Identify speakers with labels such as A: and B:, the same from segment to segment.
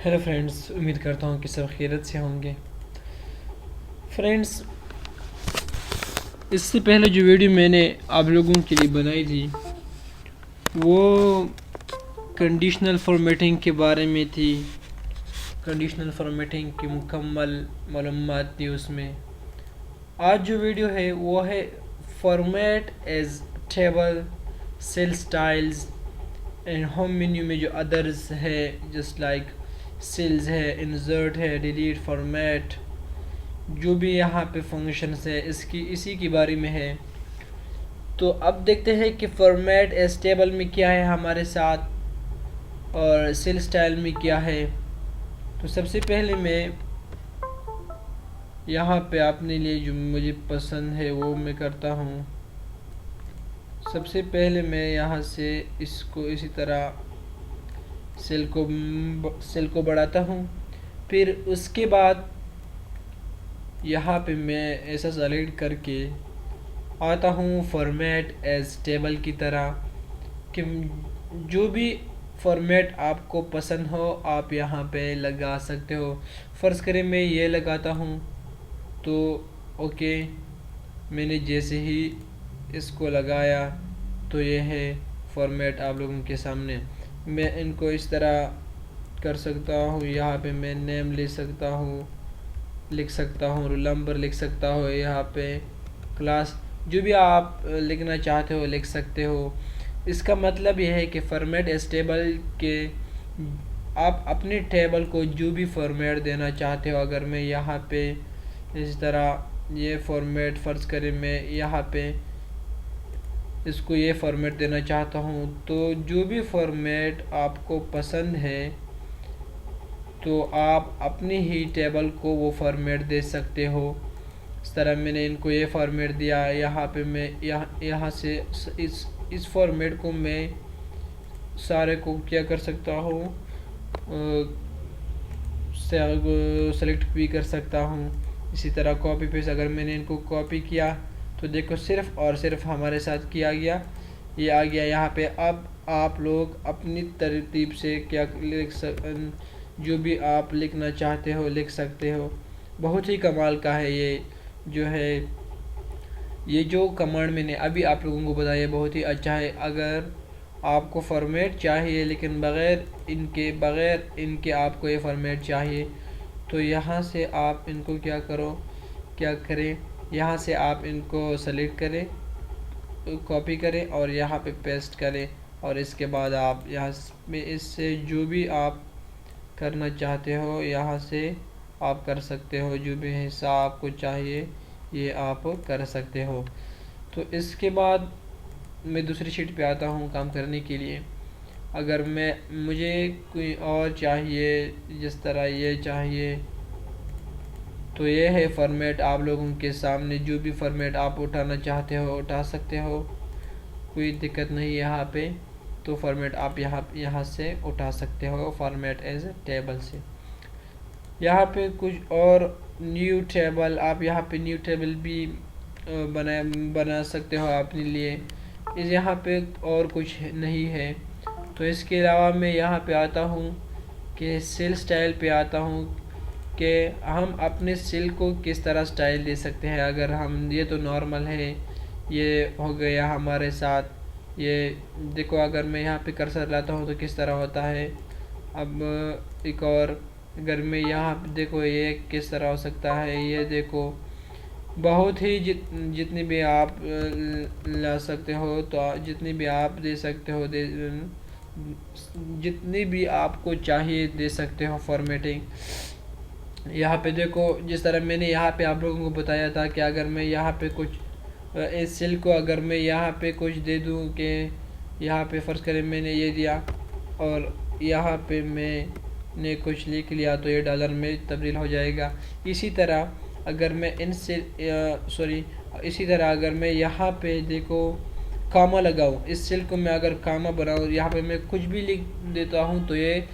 A: Hello friends, उम्मीद करता हूँ कि सब खैरियत से होंगे। फ्रेंड्स, इससे पहले जो वीडियो मैंने आप लोगों के लिए बनाई थी वो कंडीशनल फॉर्मेटिंग के बारे में थी। कंडीशनल फॉर्मेटिंग की मुकम्मल मालूमात थी उसमें। आज जो वीडियो है वो है format as table, cell styles and home menu में जो अदर्स है जस्ट लाइक सेल्स है, इंसर्ट है, डिलीट, फॉर्मेट, जो भी यहाँ पे फंक्शंस है इसी के बारे में है। तो अब देखते हैं कि फॉर्मेट एज टेबल में क्या है हमारे साथ और सेल स्टाइल में क्या है। तो सबसे पहले मैं यहाँ पे अपने लिए जो मुझे पसंद है वो मैं करता हूँ। सबसे पहले मैं यहाँ से इसको इसी तरह सेल को बढ़ाता हूँ। फिर उसके बाद यहाँ पे मैं ऐसा सेलेक्ट करके आता हूँ फॉर्मेट एज टेबल की तरह कि जो भी फॉर्मेट आपको पसंद हो आप यहाँ पे लगा सकते हो। फ़र्ज़ करें मैं ये लगाता हूँ तो ओके, मैंने जैसे ही इसको लगाया तो ये है फॉर्मेट आप लोगों के सामने। मैं इनको इस तरह कर सकता हूँ। यहाँ पे मैं नेम ले सकता हूँ, लिख सकता हूँ, रोल नंबर लिख सकता हूँ, यहाँ पे क्लास, जो भी आप लिखना चाहते हो लिख सकते हो। इसका मतलब यह है कि फॉर्मेट एज टेबल के आप अपने टेबल को जो भी फॉर्मेट देना चाहते हो, अगर मैं यहाँ पे इस तरह ये फॉर्मेट फ़र्ज़ करें मैं यहाँ पे इसको ये फॉर्मेट देना चाहता हूँ, तो जो भी फॉर्मेट आपको पसंद है तो आप अपनी ही टेबल को वो फॉर्मेट दे सकते हो। इस तरह मैंने इनको ये फॉर्मेट दिया। यहाँ पे मैं यहाँ से इस फॉर्मेट को मैं सारे को क्या कर सकता हूँ, सेलेक्ट भी कर सकता हूँ। इसी तरह कॉपी पेस्ट, अगर मैंने इनको कॉपी किया तो देखो सिर्फ़ और सिर्फ हमारे साथ किया गया, ये आ गया यहाँ पे। अब आप लोग अपनी तरतीब से क्या जो भी आप लिखना चाहते हो लिख सकते हो। बहुत ही कमाल का है ये जो है। ये जो कमांड मैंने अभी आप लोगों को बताया बहुत ही अच्छा है। अगर आपको फॉर्मेट चाहिए लेकिन बग़ैर इनके आपको ये फॉर्मेट चाहिए तो यहाँ से आप इनको क्या करें, यहाँ से आप इनको सेलेक्ट करें, कॉपी करें और यहाँ पे पेस्ट करें और इसके बाद आप यहाँ में इससे जो भी आप करना चाहते हो यहाँ से आप कर सकते हो। जो भी हिस्सा आपको चाहिए ये आप कर सकते हो। तो इसके बाद मैं दूसरी शीट पे आता हूँ काम करने के लिए। अगर मुझे कोई और चाहिए, जिस तरह ये चाहिए, तो ये है फॉर्मेट आप लोगों के सामने। जो भी फॉर्मेट आप उठाना चाहते हो उठा सकते हो, कोई दिक्कत नहीं यहाँ पे। तो फॉर्मेट आप यहाँ से उठा सकते हो फॉर्मेट एज टेबल से। यहाँ पे कुछ और न्यू टेबल, आप यहाँ पे न्यू टेबल भी बना सकते हो अपने लिए। इस यहाँ पे और कुछ नहीं है। तो इसके अलावा मैं यहाँ पे आता हूँ कि सेल स्टाइल पे आता हूँ कि हम अपने सेल को किस तरह स्टाइल दे सकते हैं। अगर हम ये तो नॉर्मल है, ये हो गया हमारे साथ। ये देखो, अगर मैं यहाँ पे कर्सर लाता हूँ तो किस तरह होता है। अब एक और, अगर मैं यहाँ पे देखो ये किस तरह हो सकता है, ये देखो बहुत ही जितनी भी आप ला सकते हो, तो जितनी भी आप दे सकते हो जितनी भी आपको चाहिए दे सकते हो फॉर्मेटिंग। यहाँ पे देखो जिस तरह मैंने यहाँ पे आप लोगों को बताया था कि अगर मैं यहाँ पे कुछ इस सेल को अगर मैं यहाँ पे कुछ दे दूँ कि यहाँ पे फ़र्ज़ करें मैंने ये दिया और यहाँ पे मैंने कुछ लिख लिया तो ये डॉलर में तब्दील हो जाएगा। इसी तरह अगर मैं इसी तरह अगर मैं यहाँ पे देखो कामा लगाऊँ, इस सेल को मैं अगर कामा बनाऊँ, यहाँ पे मैं कुछ भी लिख देता हूँ तो ये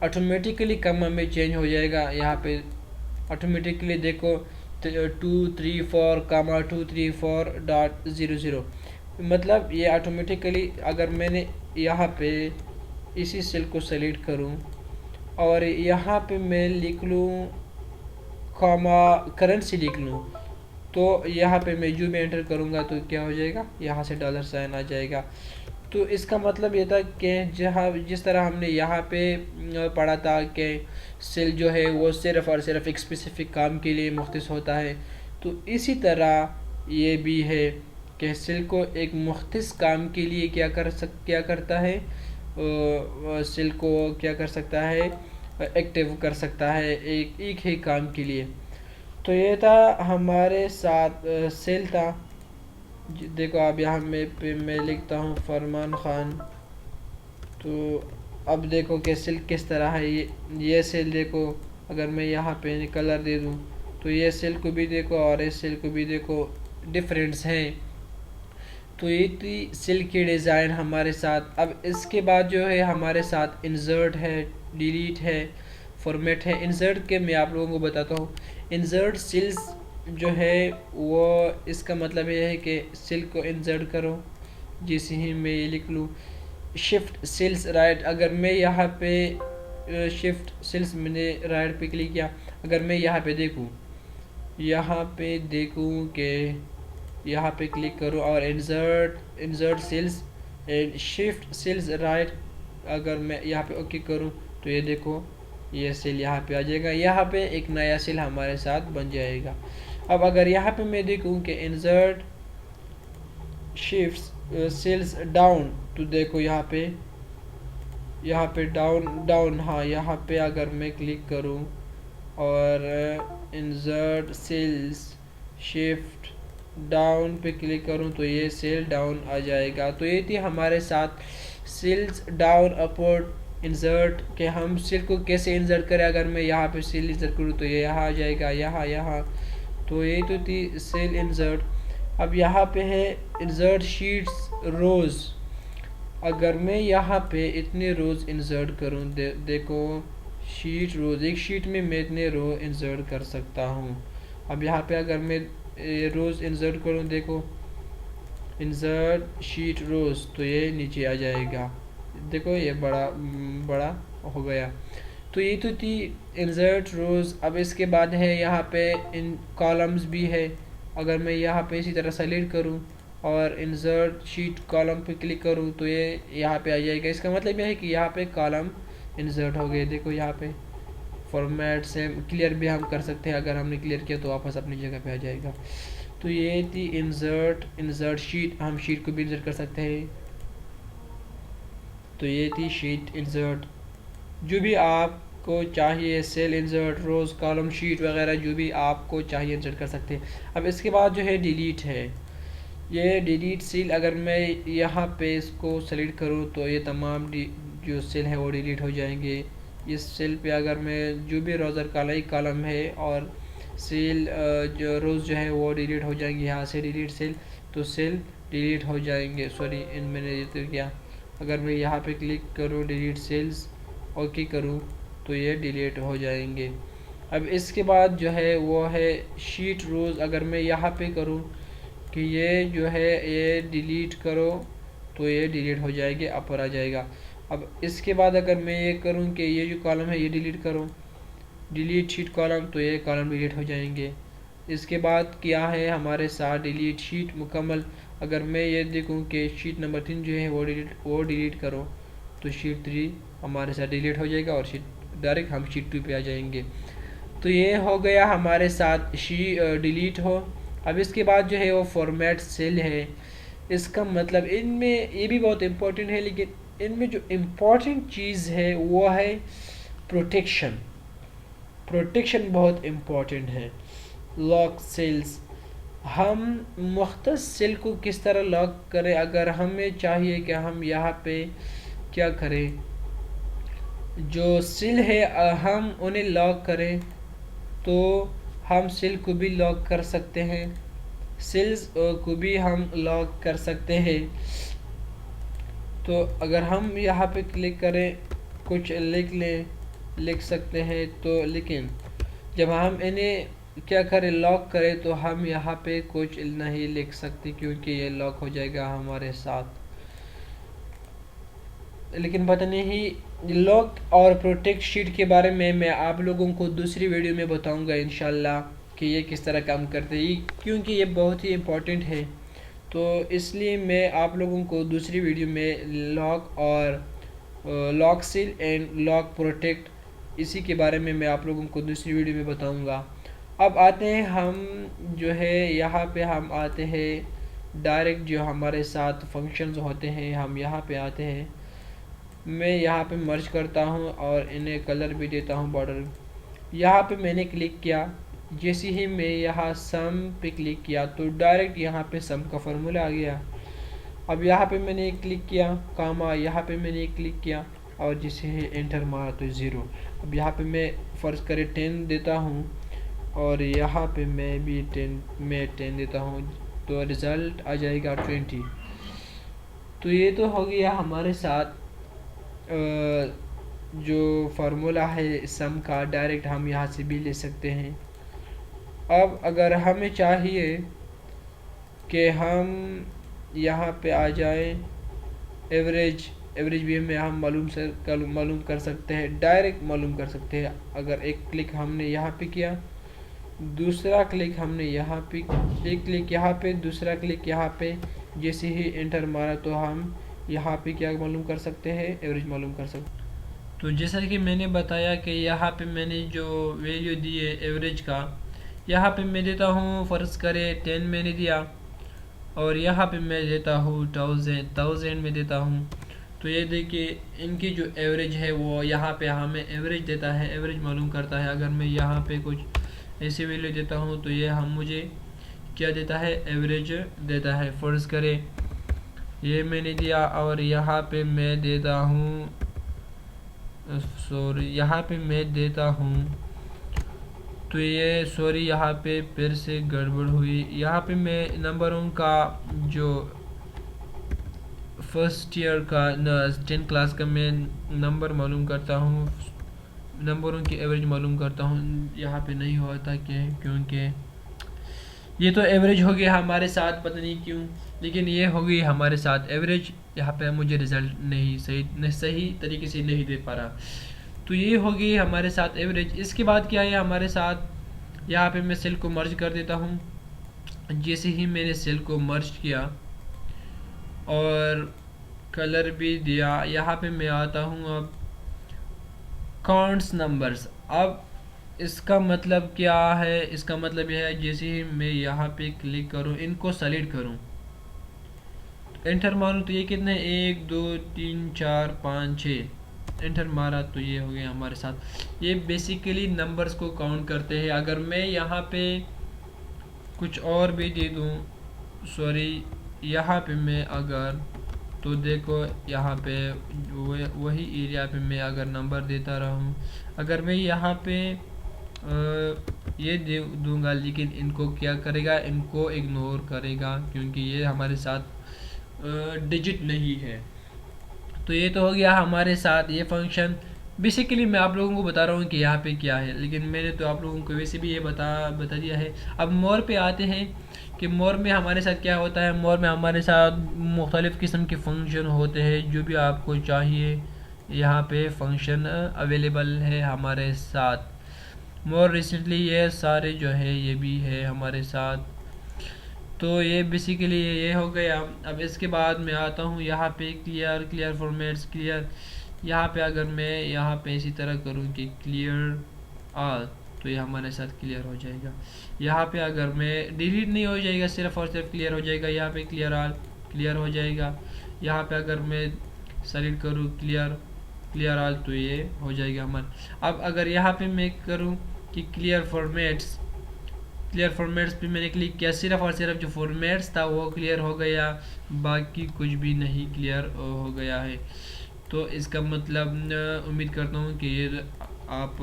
A: ऑटोमेटिकली कामा में चेंज हो जाएगा। यहाँ पे ऑटोमेटिकली देखो 234 कामा 234.00, मतलब ये ऑटोमेटिकली अगर मैंने यहाँ पे इसी सेल को सेलेक्ट करूँ और यहाँ पे मैं लिख लूँ कॉमा करेंसी लिख लूँ, तो यहाँ पे मैं जो भी एंटर करूँगा तो क्या हो जाएगा, यहाँ से डॉलर साइन आ जाएगा। तो इसका मतलब ये था कि जहाँ जिस तरह हमने यहाँ पे पढ़ा था कि सेल जो है वो सिर्फ़ और सिर्फ एक स्पेसिफिक काम के लिए मुख्तस होता है, तो इसी तरह ये भी है कि सेल को एक मुख्तस काम के लिए क्या करता है, सेल को क्या कर सकता है, एक्टिव कर सकता है एक ही काम के लिए। तो ये था हमारे साथ सेल था। देखो अब यहाँ मैं लिखता हूँ फरमान ख़ान। तो अब देखो कि सेल किस तरह है, ये सेल देखो, अगर मैं यहाँ पे कलर दे दूँ तो ये सेल को भी देखो और इस सेल को भी देखो, डिफरेंस हैं। तो ये थी सेल की डिज़ाइन हमारे साथ। अब इसके बाद जो है हमारे साथ इंसर्ट है, डिलीट है, फॉर्मेट है। इंसर्ट के मैं आप लोगों को बताता हूँ। इंसर्ट सेल्स जो है वो इसका मतलब ये है कि सेल को इंसर्ट करो, जैसे ही मैं ये लिख लूँ शिफ्ट सेल्स राइट, अगर मैं यहाँ पे शिफ्ट सेल्स मैंने राइट पे क्लिक किया, अगर मैं यहाँ पे देखूँ कि यहाँ पे क्लिक करूँ और insert cells and shift cells right, अगर मैं यहाँ पे ओके करूँ तो ये देखो ये सेल यहाँ पे आ जाएगा, यहाँ पे एक नया सेल हमारे साथ बन जाएगा। अब अगर यहाँ पे मैं देखूँ कि इंसर्ट शिफ्ट सेल्स डाउन, तो देखो यहाँ पे डाउन हाँ, यहाँ पे अगर मैं क्लिक करूँ और इंसर्ट सेल्स शिफ्ट डाउन पे क्लिक करूँ तो ये सेल डाउन आ जाएगा। तो ये थी हमारे साथ सेल्स डाउन अपवर्ड इंसर्ट के हम सेल को कैसे इंसर्ट करें। अगर मैं यहाँ पे सेल इंसर्ट करूँ तो ये यहाँ आ जाएगा, यहाँ। तो ये तो थी सेल इंसर्ट। अब यहाँ पे है इंसर्ट शीट्स रोज़, अगर मैं यहाँ पे इतने रोज़ इंसर्ट करूँ, देखो शीट रोज़, एक शीट में मैं इतने रो इंसर्ट कर सकता हूँ। अब यहाँ पे अगर मैं रोज़ इंसर्ट करूँ, देखो इंसर्ट शीट रोज़, तो ये नीचे आ जाएगा, देखो ये बड़ा हो गया। तो ये तो थी इंसर्ट रोज़। अब इसके बाद है यहाँ पे इन कॉलम्स भी है, अगर मैं यहाँ पे इसी तरह सेलेक्ट करूँ और इंसर्ट शीट कॉलम पे क्लिक करूँ तो ये यहाँ पे आ जाएगा। इसका मतलब यह है कि यहाँ पे कॉलम इंसर्ट हो गए। देखो यहाँ पे फॉर्मेट से क्लियर भी हम कर सकते हैं, अगर हमने क्लियर किया तो वापस अपनी जगह पे आ जाएगा। तो ये थी इंसर्ट शीट, हम शीट को भी इंसर्ट कर सकते हैं। तो ये थी शीट इंसर्ट, जो भी आपको चाहिए सेल इंसर्ट रोज़ कॉलम शीट वगैरह जो भी आपको चाहिए इंसर्ट कर सकते हैं। अब इसके बाद जो है डिलीट है, ये डिलीट सेल, अगर मैं यहाँ पे इसको सेलेक्ट करूँ तो ये तमाम जो सेल है वो डिलीट हो जाएंगे। इस सेल पे अगर मैं जो भी रोज़र कॉलम है और सेल जो रोज़ जो है वो डिलीट हो जाएंगे। यहाँ से डिलीट सेल, तो सेल डिलीट हो जाएंगे। सॉरी इन मैंने ये तो किया, अगर मैं यहाँ पे क्लिक करूँ डिलीट सेल्स ओके करूँ तो ये डिलीट हो जाएंगे। अब इसके बाद जो है वो है शीट रोज़, अगर मैं यहाँ पे करूँ कि ये जो है ये डिलीट करो तो ये डिलीट हो जाएगी, ऊपर आ जाएगा। अब इसके बाद अगर मैं ये करूँ कि ये जो कॉलम है ये डिलीट करूँ, डिलीट शीट कॉलम, तो ये कॉलम डिलीट हो जाएंगे। इसके बाद क्या है हमारे साथ डिलीट शीट मुकम्मल, अगर मैं ये देखूँ कि शीट नंबर 3 जो है वो डिलीट करो तो शीट 3 हमारे साथ डिलीट हो जाएगा और डायरेक्ट हम शीट 2 पे आ जाएंगे। तो ये हो गया हमारे साथ डिलीट हो। अब इसके बाद जो है वो फॉर्मेट सेल है। इसका मतलब इनमें ये भी बहुत इम्पोर्टेंट है, लेकिन इनमें जो इम्पोर्टेंट चीज़ है वो है प्रोटेक्शन बहुत इम्पोर्टेंट है। लॉक सेल्स, हम मुख्तस सेल को किस तरह लॉक करें, अगर हमें चाहिए कि हम यहाँ पे क्या करें, जो सेल है हम उन्हें लॉक करें, तो हम सेल को भी लॉक कर सकते हैं, सेल्स को भी हम लॉक कर सकते हैं। तो अगर हम यहाँ पे क्लिक करें कुछ लिख सकते हैं, तो लेकिन जब हम इन्हें क्या करें लॉक करें तो हम यहाँ पे कुछ नहीं लिख सकते क्योंकि ये लॉक हो जाएगा हमारे साथ। लेकिन पता नहीं लॉक और प्रोटेक्ट शीट के बारे में मैं आप लोगों को दूसरी वीडियो में बताऊंगा इंशाल्लाह कि ये किस तरह काम करते हैं, क्योंकि ये बहुत ही इम्पोर्टेंट है। तो इसलिए मैं आप लोगों को दूसरी वीडियो में लॉक और lock seal and lock protect इसी के बारे में मैं आप लोगों को दूसरी वीडियो में बताऊंगा। अब आते हैं हम जो है यहाँ पे हम आते हैं डायरेक्ट जो हमारे साथ फंक्शंस होते हैं, हम यहाँ पे आते हैं। मैं यहाँ पे मर्ज करता हूँ और इन्हें कलर भी देता हूँ बॉर्डर। यहाँ पे मैंने क्लिक किया, जैसे ही मैं यहाँ सम पे क्लिक किया तो डायरेक्ट यहाँ पे सम का फार्मूला आ गया। अब यहाँ पे मैंने क्लिक किया कामा, यहाँ पे मैंने क्लिक किया और जैसे ही एंटर मारा तो 0। अब यहाँ पे मैं फ़र्ज़ करे 10 देता हूँ और यहाँ पे मैं भी 10 देता हूँ तो रिज़ल्ट आ जाएगा 20। तो ये तो हो गया हमारे साथ जो फार्मूला है सम का, डायरेक्ट हम यहाँ से भी ले सकते हैं। अब अगर हमें चाहिए कि हम यहाँ पे आ जाए एवरेज भी हमें हम मालूम कर सकते हैं, डायरेक्ट मालूम कर सकते हैं। अगर एक क्लिक हमने यहाँ पे किया, दूसरा क्लिक हमने यहाँ पे, एक क्लिक यहाँ पे, दूसरा क्लिक यहाँ पे, जैसे ही एंटर मारा तो हम यहाँ पे क्या मालूम कर सकते हैं, एवरेज मालूम कर सकते। तो जैसा कि मैंने बताया कि यहाँ पे मैंने जो वैल्यू दी है एवरेज का, यहाँ पे मैं देता हूँ फ़र्ज़ करे 10 मैंने दिया और यहाँ पे मैं देता हूँ 1000 में देता हूँ। तो ये देखिए इनकी जो एवरेज है वो यहाँ पे हमें एवरेज देता है, एवरेज मालूम करता है। अगर मैं यहाँ पे कुछ ऐसी वैल्यू देता हूँ तो ये हम मुझे क्या देता है, एवरेज देता है। फ़र्ज़ करे ये मैंने दिया और यहाँ पे मैं देता हूँ, सॉरी यहाँ पे मैं देता हूँ, तो ये सॉरी यहाँ पे फिर से गड़बड़ हुई। यहाँ पे मैं नंबरों का जो फर्स्ट ईयर का 10 क्लास का मैं नंबर मालूम करता हूँ, नंबरों की एवरेज मालूम करता हूँ। यहाँ पे नहीं होता क्योंकि ये तो एवरेज हो गया हमारे साथ, पता नहीं क्यों, लेकिन ये हो गई हमारे साथ एवरेज। यहाँ पे मुझे रिज़ल्ट नहीं सही तरीके से नहीं दे पा रहा। तो ये हो गई हमारे साथ एवरेज। इसके बाद क्या है हमारे साथ, यहाँ पे मैं सेल को मर्ज कर देता हूँ। जैसे ही मैंने सेल को मर्ज किया और कलर भी दिया, यहाँ पे मैं आता हूँ अब काउंट्स नंबर्स। अब इसका मतलब क्या है, इसका मतलब यह है जैसे ही मैं यहाँ पे क्लिक करूँ, इनको सेलेक्ट करूँ, एंटर मारूँ तो ये कितने 1 2 3 4 5 6 एंटर मारा तो ये हो गया हमारे साथ। ये बेसिकली नंबर्स को काउंट करते हैं। अगर मैं यहाँ पे कुछ और भी दे दूँ, सॉरी यहाँ पे मैं अगर, तो देखो यहाँ पे वही एरिया पे मैं अगर नंबर देता रहूँ, अगर मैं यहाँ पे ये दे दूँगा, लेकिन इनको क्या करेगा, इनको इग्नोर करेगा क्योंकि ये हमारे साथ डिजिट नहीं है। तो ये तो हो गया हमारे साथ ये फंक्शन। बेसिकली मैं आप लोगों को बता रहा हूँ कि यहाँ पे क्या है, लेकिन मैंने तो आप लोगों को वैसे भी ये बता दिया है। अब मोर पे आते हैं कि मोर में हमारे साथ क्या होता है। मोर में हमारे साथ मुख्तलिफ़ किस्म के फंक्शन होते हैं, जो भी आपको चाहिए यहाँ पे फंक्शन अवेलेबल है हमारे साथ। मोर रिसेंटली ये सारे जो है ये भी है हमारे साथ। तो ये बेसिकली ये हो गया। अब इसके बाद मैं आता हूँ यहाँ पे क्लियर फॉर्मेट्स क्लियर। यहाँ पे अगर मैं यहाँ पे इसी तरह करूँ कि क्लियर ऑल, तो ये हमारे साथ क्लियर हो जाएगा। यहाँ पे अगर मैं डिलीट नहीं हो जाएगा, सिर्फ और सिर्फ क्लियर हो जाएगा। यहाँ पे क्लियर ऑल क्लियर हो जाएगा। यहाँ पे अगर मैं सेलेक्ट करूँ क्लियर ऑल तो ये हो जाएगा हमारा। अब अगर यहाँ पे मैं करूँ कि क्लियर फॉर्मेट्स पे मैंने क्लिक किया, सिर्फ और सिर्फ जो फॉर्मेट्स था वो क्लियर हो गया, बाकी कुछ भी नहीं क्लियर हो गया है। तो इसका मतलब उम्मीद करता हूँ कि ये आप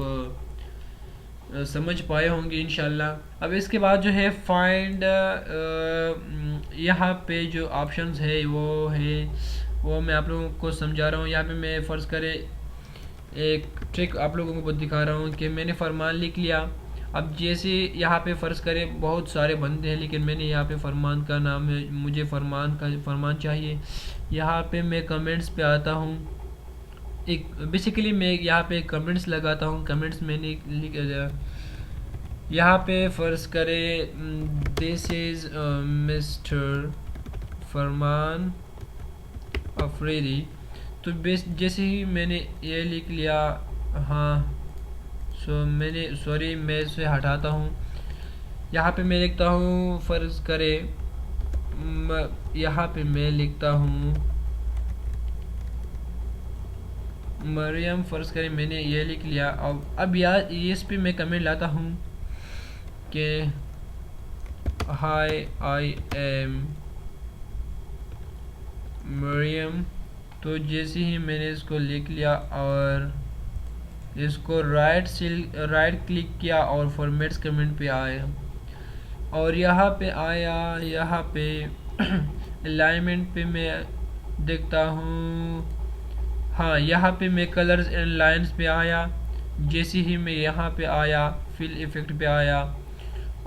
A: समझ पाए होंगे इंशाल्लाह। अब इसके बाद जो है फाइंड, यहाँ पे जो ऑप्शंस है वो मैं आप लोगों को समझा रहा हूँ। यहाँ पे मैं फ़र्ज़ करे एक ट्रिक आप लोगों को दिखा रहा हूँ कि मैंने फरमान लिख लिया। अब जैसे यहाँ पे फ़र्ज़ करें बहुत सारे बंदे हैं, लेकिन मैंने यहाँ पे फरमान का नाम है, मुझे फरमान चाहिए। यहाँ पे मैं कमेंट्स पे आता हूँ, एक बेसिकली मैं यहाँ पे कमेंट्स लगाता हूँ। कमेंट्स मैंने यहाँ पे फ़र्ज़ करें दिस इज़ मिस्टर फरमान अफरीदी, तो जैसे ही मैंने ये लिख लिया, हाँ मैं इसे हटाता हूँ। यहाँ पे मैं लिखता हूँ फ़र्ज़ करें यहाँ पे मैं लिखता हूँ मरियम, फ़र्ज़ करें मैंने ये लिख लिया। अब यार इस पे मैं कमेंट लाता हूँ कि हाय आई एम मरियम। तो जैसे ही मैंने इसको लिख लिया और इसको राइट क्लिक किया और फॉर्मेट्स कमेंट पे आया, और यहाँ पे आया, यहाँ पे अलाइनमेंट पे मैं देखता हूँ, हाँ यहाँ पे मैं कलर्स एंड लाइंस पे आया। जैसे ही मैं यहाँ पे आया फिल इफेक्ट पे आया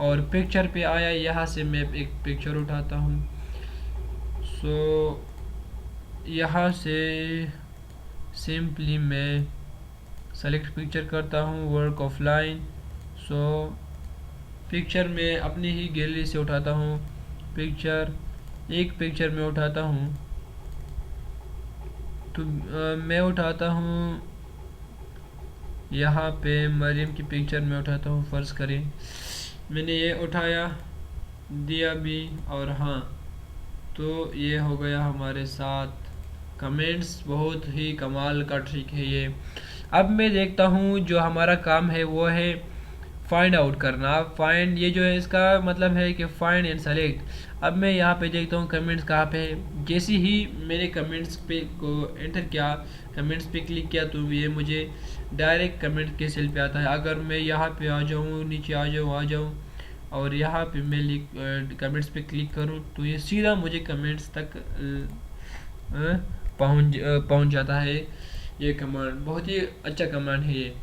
A: और पिक्चर पे आया, यहाँ से मैं एक पिक्चर उठाता हूँ। सो यहाँ से सिंपली मैं सेलेक्ट पिक्चर करता हूँ, वर्क ऑफलाइन। सो पिक्चर में अपनी ही गैलरी से उठाता हूँ एक पिक्चर में उठाता हूँ। तो मैं उठाता हूँ यहाँ पे मरियम की पिक्चर में उठाता हूँ। फ़र्ज़ करें मैंने ये उठाया दिया भी, और हाँ तो ये हो गया हमारे साथ। कमेंट्स बहुत ही कमाल का ट्रिक है ये। अब मैं देखता हूँ जो हमारा काम है वो है फाइंड आउट करना। फाइंड ये जो है इसका मतलब है कि फाइंड एंड सेलेक्ट। अब मैं यहाँ पे देखता हूँ कमेंट्स कहाँ पे है। जैसे ही मैंने कमेंट्स पे को एंटर किया, कमेंट्स पे क्लिक किया, तो ये मुझे डायरेक्ट कमेंट के सेल पे आता है। अगर मैं यहाँ पे आ जाऊँ, नीचे आ जाऊँ और यहाँ पे मैं कमेंट्स पे क्लिक करूँ, तो ये सीधा मुझे कमेंट्स तक पहुँच जाता है। ये कमांड बहुत ही अच्छा कमांड है ये।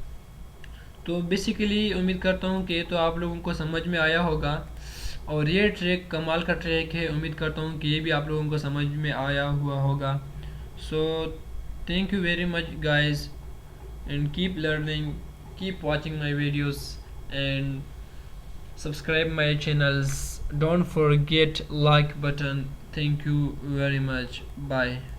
A: तो बेसिकली उम्मीद करता हूँ कि तो आप लोगों को समझ में आया होगा, और ये ट्रिक कमाल का ट्रिक है। उम्मीद करता हूँ कि ये भी आप लोगों को समझ में आया हुआ होगा। So thank you very much guys, and keep learning, keep watching my videos and subscribe my channels. Don't forget like button. Thank you very much. Bye.